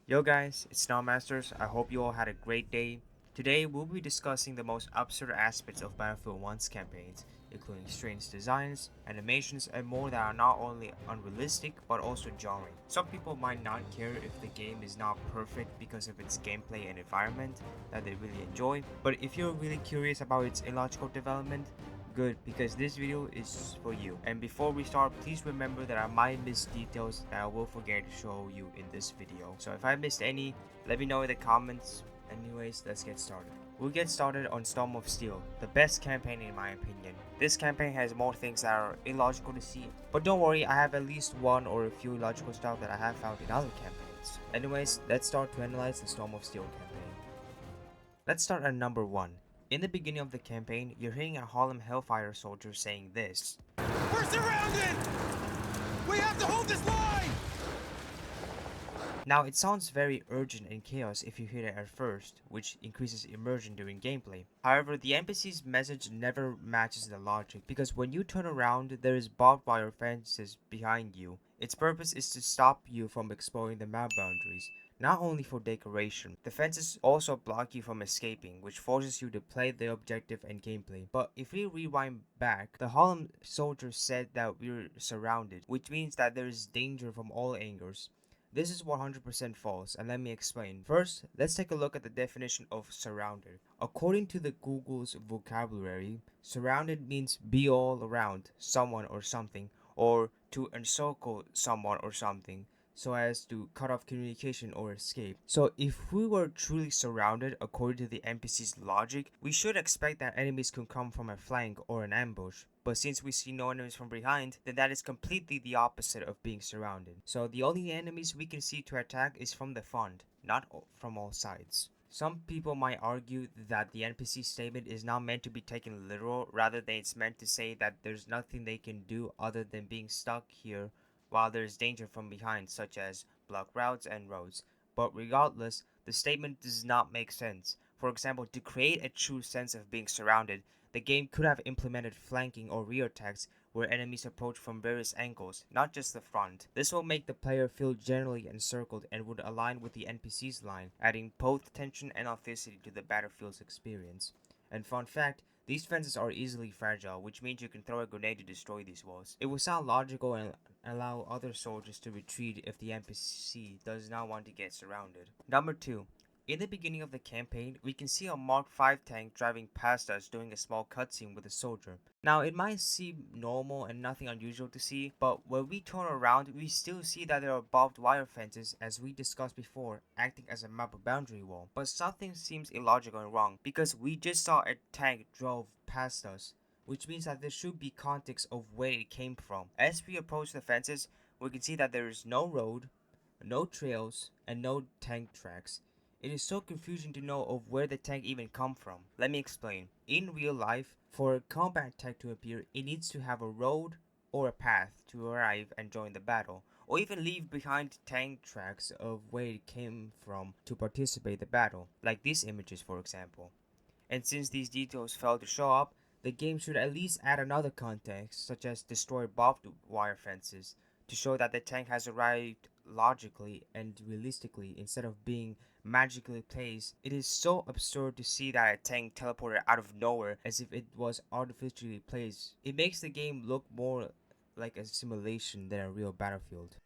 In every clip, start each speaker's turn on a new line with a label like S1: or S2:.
S1: Yo guys, it's Now Masters. I hope you all had a great day. Today we'll be discussing the most absurd aspects of Battlefield 1's campaigns, including strange designs, animations, and more that are not only unrealistic but also jarring. Some people might not care if the game is not perfect because of its gameplay and environment that they really enjoy, but if you're really curious about its illogical development, good, because this video is for you. And before we start, please remember that I might miss details that I will forget to show you in this video. So if I missed any, let me know in the comments. Anyways, let's get started. We'll get started on Storm of Steel, the best campaign in my opinion. This campaign has more things that are illogical to see, but don't worry, I have at least one or a few illogical stuff that I have found in other campaigns. Anyways, let's start to analyze the Storm of Steel campaign. Let's start at number 1. In the beginning of the campaign, you're hearing a Harlem Hellfire soldier saying this.
S2: We're surrounded! We have to hold this line!
S1: Now it sounds very urgent and chaos if you hear it at first, which increases immersion during gameplay. However, the NPC's message never matches the logic, because when you turn around, there is barbed wire fences behind you. Its purpose is to stop you from exploring the map boundaries, not only for decoration. The fences also block you from escaping, which forces you to play the objective and gameplay. But if we rewind back, the Harlem soldier said that we're surrounded, which means that there is danger from all angles. This is 100% false, and let me explain. First, let's take a look at the definition of surrounded. According to the Google's vocabulary, surrounded means be all around someone or something, or to encircle someone or something, so as to cut off communication or escape. So if we were truly surrounded according to the NPC's logic, we should expect that enemies could come from a flank or an ambush. But since we see no enemies from behind, then that is completely the opposite of being surrounded. So the only enemies we can see to attack is from the front, not from all sides. Some people might argue that the NPC statement is not meant to be taken literal, rather than it's meant to say that there's nothing they can do other than being stuck here while there's danger from behind, such as blocked routes and roads. But regardless, the statement does not make sense. For example, to create a true sense of being surrounded, the game could have implemented flanking or rear attacks where enemies approach from various angles, not just the front. This will make the player feel generally encircled and would align with the NPC's line, adding both tension and authenticity to the battlefield's experience. And fun fact, these fences are easily fragile, which means you can throw a grenade to destroy these walls. It will sound logical and allow other soldiers to retreat if the NPC does not want to get surrounded. Number 2. In the beginning of the campaign, we can see a Mark V tank driving past us doing a small cutscene with a soldier. Now, it might seem normal and nothing unusual to see, but when we turn around, we still see that there are barbed wire fences, as we discussed before, acting as a map boundary wall. But something seems illogical and wrong, because we just saw a tank drove past us, which means that there should be context of where it came from. As we approach the fences, we can see that there is no road, no trails, and no tank tracks. It is so confusing to know of where the tank even come from. Let me explain. In real life, for a combat tank to appear, it needs to have a road or a path to arrive and join the battle, or even leave behind tank tracks of where it came from to participate in the battle, like these images for example. And since these details fail to show up, the game should at least add another context, such as destroy barbed wire fences, to show that the tank has arrived logically and realistically instead of being magically placed. It is so absurd to see that a tank teleported out of nowhere as if it was artificially placed. It makes the game look more like a simulation than a real battlefield.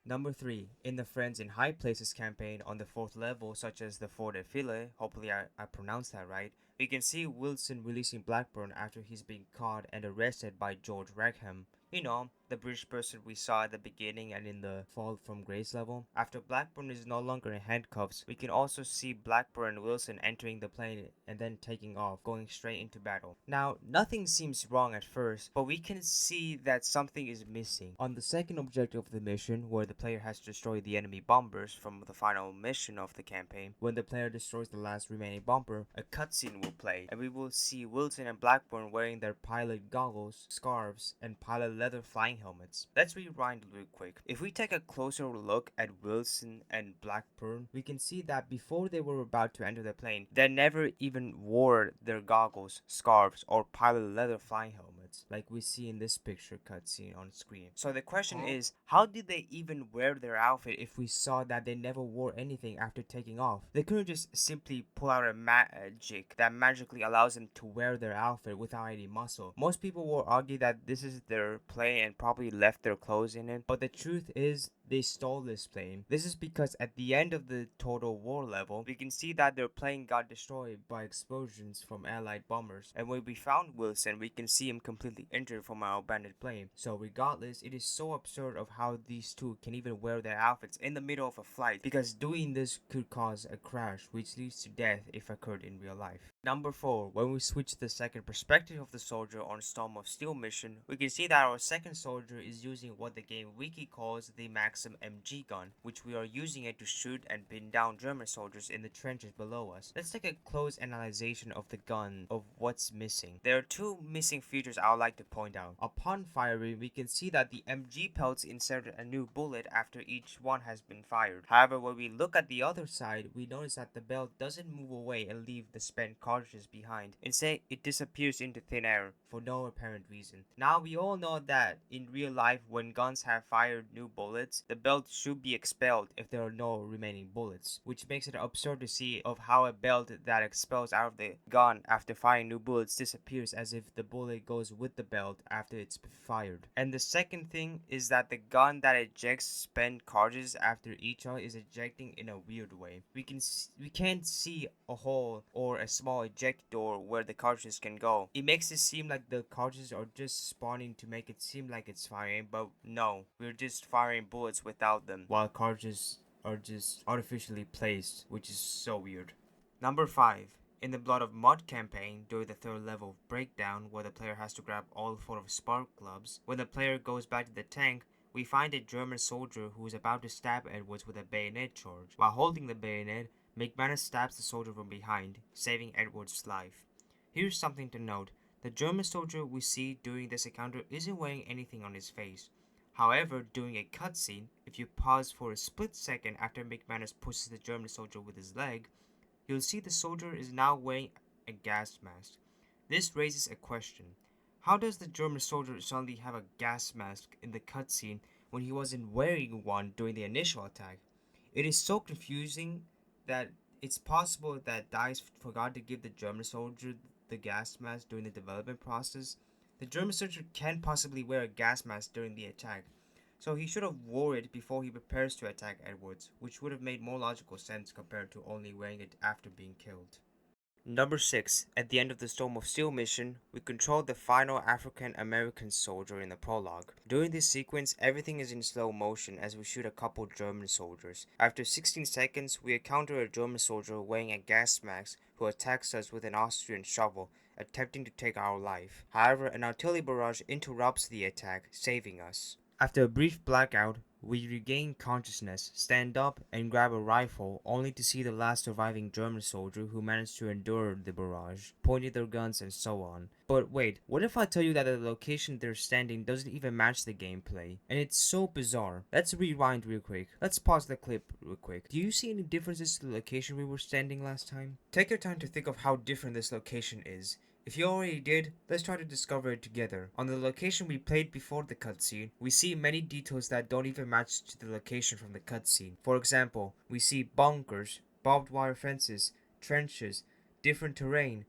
S1: Number 3. In the Friends in High Places campaign on the 4th level, such as the Fort de Ville, hopefully I pronounced that right, we can see Wilson releasing Blackburn after he's been caught and arrested by George Rackham. You know, the British person we saw at the beginning and in the Fall from Grace level. After Blackburn is no longer in handcuffs, we can also see Blackburn and Wilson entering the plane and then taking off, going straight into battle. Now, nothing seems wrong at first, but we can see that something is missing. On the second objective of the mission, where the player has to destroy the enemy bombers from the final mission of the campaign, when the player destroys the last remaining bomber, a cutscene will play, and we will see Wilson and Blackburn wearing their pilot goggles, scarves, and pilot leather flying helmets. Let's rewind real quick. If we take a closer look at Wilson and Blackburn, we can see that before they were about to enter the plane, they never even wore their goggles, scarves, or pilot leather flying helmets. bullets, like we see in this picture cutscene on screen. So the question is, how did they even wear their outfit if we saw that they never wore anything after taking off? They couldn't just simply pull out a magic that magically allows them to wear their outfit without any muscle. Most people will argue that this is their play and probably left their clothes in it, but the truth is they stole this plane. This is because at the end of the Total War level, we can see that their plane got destroyed by explosions from Allied bombers. And when we found Wilson, we can see him completely injured from our abandoned plane. So regardless, it is so absurd of how these two can even wear their outfits in the middle of a flight, because doing this could cause a crash which leads to death if occurred in real life. Number 4. When we switch to the second perspective of the soldier on Storm of Steel mission, we can see that our second soldier is using what the game wiki calls the Maxim MG gun, which we are using it to shoot and pin down German soldiers in the trenches below us. Let's take a close analyzation of the gun of what's missing. There are two missing features I would like to point out. Upon firing, we can see that the MG pelts insert a new bullet after each one has been fired. However, when we look at the other side, we notice that the belt doesn't move away and leave the spent cartridges behind. Instead, it disappears into thin air for no apparent reason. Now, we all know that in real life, when guns have fired new bullets, the belt should be expelled if there are no remaining bullets, which makes it absurd to see of how a belt that expels out of the gun after firing new bullets disappears as if the bullet goes with the belt after it's fired. And the second thing is that the gun that ejects spent cartridges after each one is ejecting in a weird way. We can't see a hole or a small eject door where the cartridges can go. It makes it seem like the cartridges are just spawning to make it seem like it's firing, but no, we're just firing bullets without them, while cartridges are just artificially placed, which is so weird. Number 5. In the Blood of Mud campaign, during the third level of Breakdown, where the player has to grab all 4 of spark gloves, when the player goes back to the tank, we find a German soldier who is about to stab Edwards with a bayonet charge. While holding the bayonet, McManus stabs the soldier from behind, saving Edwards' life. Here's something to note. The German soldier we see during this encounter isn't wearing anything on his face. However, during a cutscene, if you pause for a split second after McManus pushes the German soldier with his leg, you'll see the soldier is now wearing a gas mask. This raises a question. How does the German soldier suddenly have a gas mask in the cutscene when he wasn't wearing one during the initial attack? It is so confusing that it's possible that DICE forgot to give the German soldier the gas mask during the development process. The German soldier can't possibly wear a gas mask during the attack, so he should have wore it before he prepares to attack Edwards, which would have made more logical sense compared to only wearing it after being killed. Number 6. At the end of the Storm of Steel mission, we control the final African American soldier in the prologue. During this sequence, everything is in slow motion as we shoot a couple German soldiers. After 16 seconds, we encounter a German soldier wearing a gas mask who attacks us with an Austrian shovel, attempting to take our life. However, an artillery barrage interrupts the attack, saving us. After a brief blackout, we regain consciousness, stand up, and grab a rifle, only to see the last surviving German soldier who managed to endure the barrage, pointing their guns and so on. But wait, what if I tell you that the location they're standing doesn't even match the gameplay? And it's so bizarre. Let's rewind real quick. Let's pause the clip real quick. Do you see any differences to the location we were standing last time? Take your time to think of how different this location is. If you already did, let's try to discover it together. On the location we played before the cutscene, we see many details that don't even match to the location from the cutscene. For example, we see bunkers, barbed wire fences, trenches, different terrains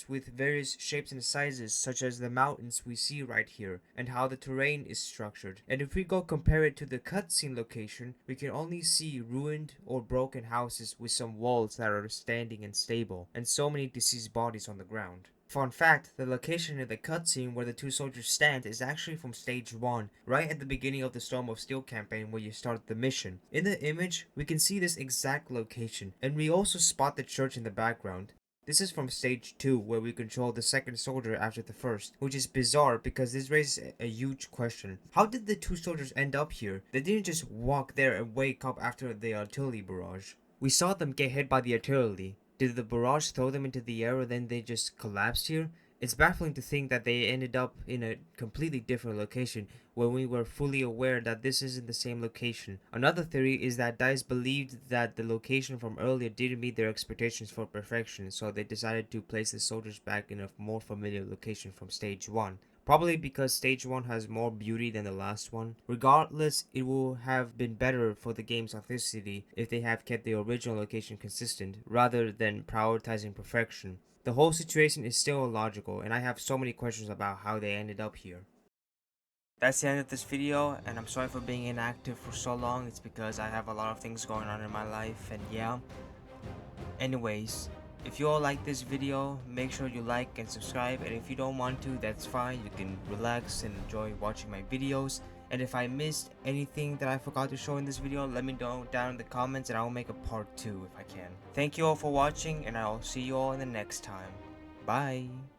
S1: with various shapes and sizes, such as the mountains we see right here, and how the terrain is structured. And if we go compare it to the cutscene location, we can only see ruined or broken houses with some walls that are standing and stable, and so many deceased bodies on the ground. Fun fact, the location in the cutscene where the two soldiers stand is actually from stage 1, right at the beginning of the Storm of Steel campaign where you start the mission. In the image, we can see this exact location, and we also spot the church in the background. This is from stage 2, where we control the second soldier after the first, which is bizarre because this raises a huge question. How did the two soldiers end up here? They didn't just walk there and wake up after the artillery barrage. We saw them get hit by the artillery. Did the barrage throw them into the air and then they just collapsed here? It's baffling to think that they ended up in a completely different location when we were fully aware that this isn't the same location. Another theory is that DICE believed that the location from earlier didn't meet their expectations for perfection, so they decided to place the soldiers back in a more familiar location from stage 1. Probably because stage 1 has more beauty than the last one. Regardless, it will have been better for the game's authenticity if they have kept the original location consistent rather than prioritizing perfection. The whole situation is still illogical, and I have so many questions about how they ended up here. That's the end of this video, and I'm sorry for being inactive for so long. It's because I have a lot of things going on in my life, and yeah. Anyways, if you all like this video, make sure you like and subscribe, and if you don't want to, that's fine. You can relax and enjoy watching my videos. And if I missed anything that I forgot to show in this video, let me know down in the comments and I will make a part 2 if I can. Thank you all for watching, and I will see you all in the next time. Bye!